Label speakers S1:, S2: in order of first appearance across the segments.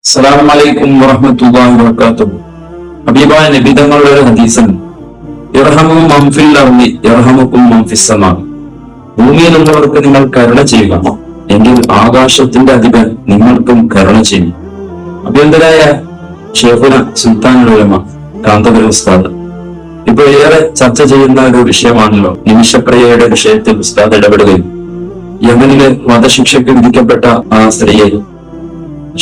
S1: അസ്സലാമു അലൈക്കും വറഹ്മത്തുള്ളാഹി വബറകാതുഹു. ഹബീബായ നബി തങ്ങളുടെ ഒരു ഹദീസാണ്, ഇർഹമു മൻ ഫിൽ അർളി യർഹമുകും മൻ ഫിസ് സമാ. ഭൂമിയിലുള്ളവർക്ക് നിങ്ങൾ കരുണ ചെയ്യുക, എങ്കിൽ ആകാശത്തിന്റെ അധിപൻ നിങ്ങൾക്കും കരുണ ചെയ്യും. അഭ്യന്തരായ ഷേഖുന സുൽത്താനുൽ ഉലമ കാന്തപുര ഉസ്താദ് ഇപ്പൊ ഏറെ ചർച്ച ചെയ്യുന്ന ഒരു വിഷയമാണല്ലോ നിമിഷപ്രിയയുടെ വിഷയത്തിൽ ഉസ്താദ് ഇടപെടുകയും യമനില് വധശിക്ഷയ്ക്ക് വിധിക്കപ്പെട്ട ആ സ്ത്രീയെ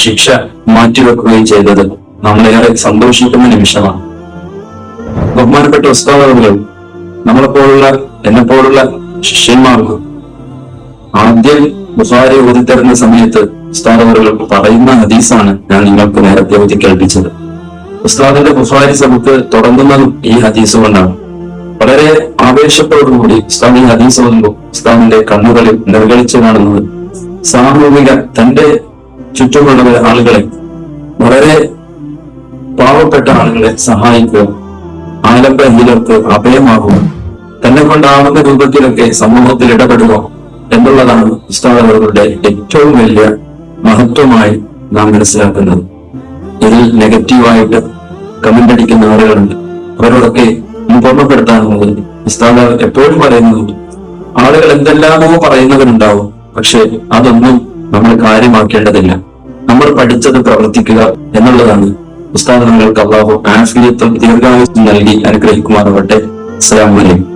S1: ശിക്ഷ മാറ്റിവെക്കുകയും ചെയ്തത് നമ്മളേറെ സന്തോഷിക്കുന്ന നിമിഷമാണ്. ബഹുമാനപ്പെട്ട ഉസ്താദുകൾ നമ്മളെപ്പോലുള്ള എന്നെപ്പോലുള്ള ശിഷ്യന്മാർക്ക് ആദ്യം ബുഖാരി ഓതിത്തരുന്ന സമയത്ത് ഉസ്താദുകൾ പറയുന്ന ഹദീസാണ് ഞാൻ നിങ്ങൾക്ക് നേരത്തെ ഓതി കേൾപ്പിച്ചത്. ഉസ്താദിന്റെ ബുഖാരി സബക്ക് തുടങ്ങുന്നതും ഈ ഹദീസ് കൊണ്ടാണ്. വളരെ ആവേശത്തോടുകൂടി ഉസ്താദ് ഈ ഹദീസ് ഓതുമ്പോൾ ഉസ്താദിന്റെ കണ്ണുകളിൽ നിർഗളിച്ചു കാണുന്നത് സാമൂഹിക തന്റെ ചുറ്റുമുള്ള ആളുകളെ, വളരെ പാവപ്പെട്ട ആളുകളെ സഹായിക്കുക, ആലംബഹീനർക്ക് അഭയമാകുക, തന്നെ കൊണ്ടാവുന്ന രൂപത്തിലൊക്കെ സമൂഹത്തിൽ ഇടപെടുക എന്നുള്ളതാണ് ഉസ്താദുകളുടെ ഏറ്റവും വലിയ മഹത്വമായി നാം മനസ്സിലാക്കുന്നത്. ഇതിൽ നെഗറ്റീവായിട്ട് കമന്റ് അടിക്കുന്ന ആളുകളുണ്ട്, അവരോടൊക്കെ ഓർമ്മപ്പെടുത്താനുള്ളത് ഉസ്താദ് എപ്പോഴും പറയുന്നത് ആളുകൾ എന്തെല്ലാമോ പറയുന്നവരുണ്ടാവും, പക്ഷെ അതൊന്നും നമ്മൾ കാര്യമാക്കേണ്ടതില്ല. നമ്മൾ പഠിച്ചത് പ്രവർത്തിക്കുക എന്നുള്ളതാണ്. ഉസ്താദ് നിങ്ങൾക്ക് അല്ലാഹു ആഫിയത്തും ദീർഘായുസ്സും നൽകി അനുഗ്രഹിക്കുമാറാവട്ടെ. അസ്സലാമു അലൈക്കും.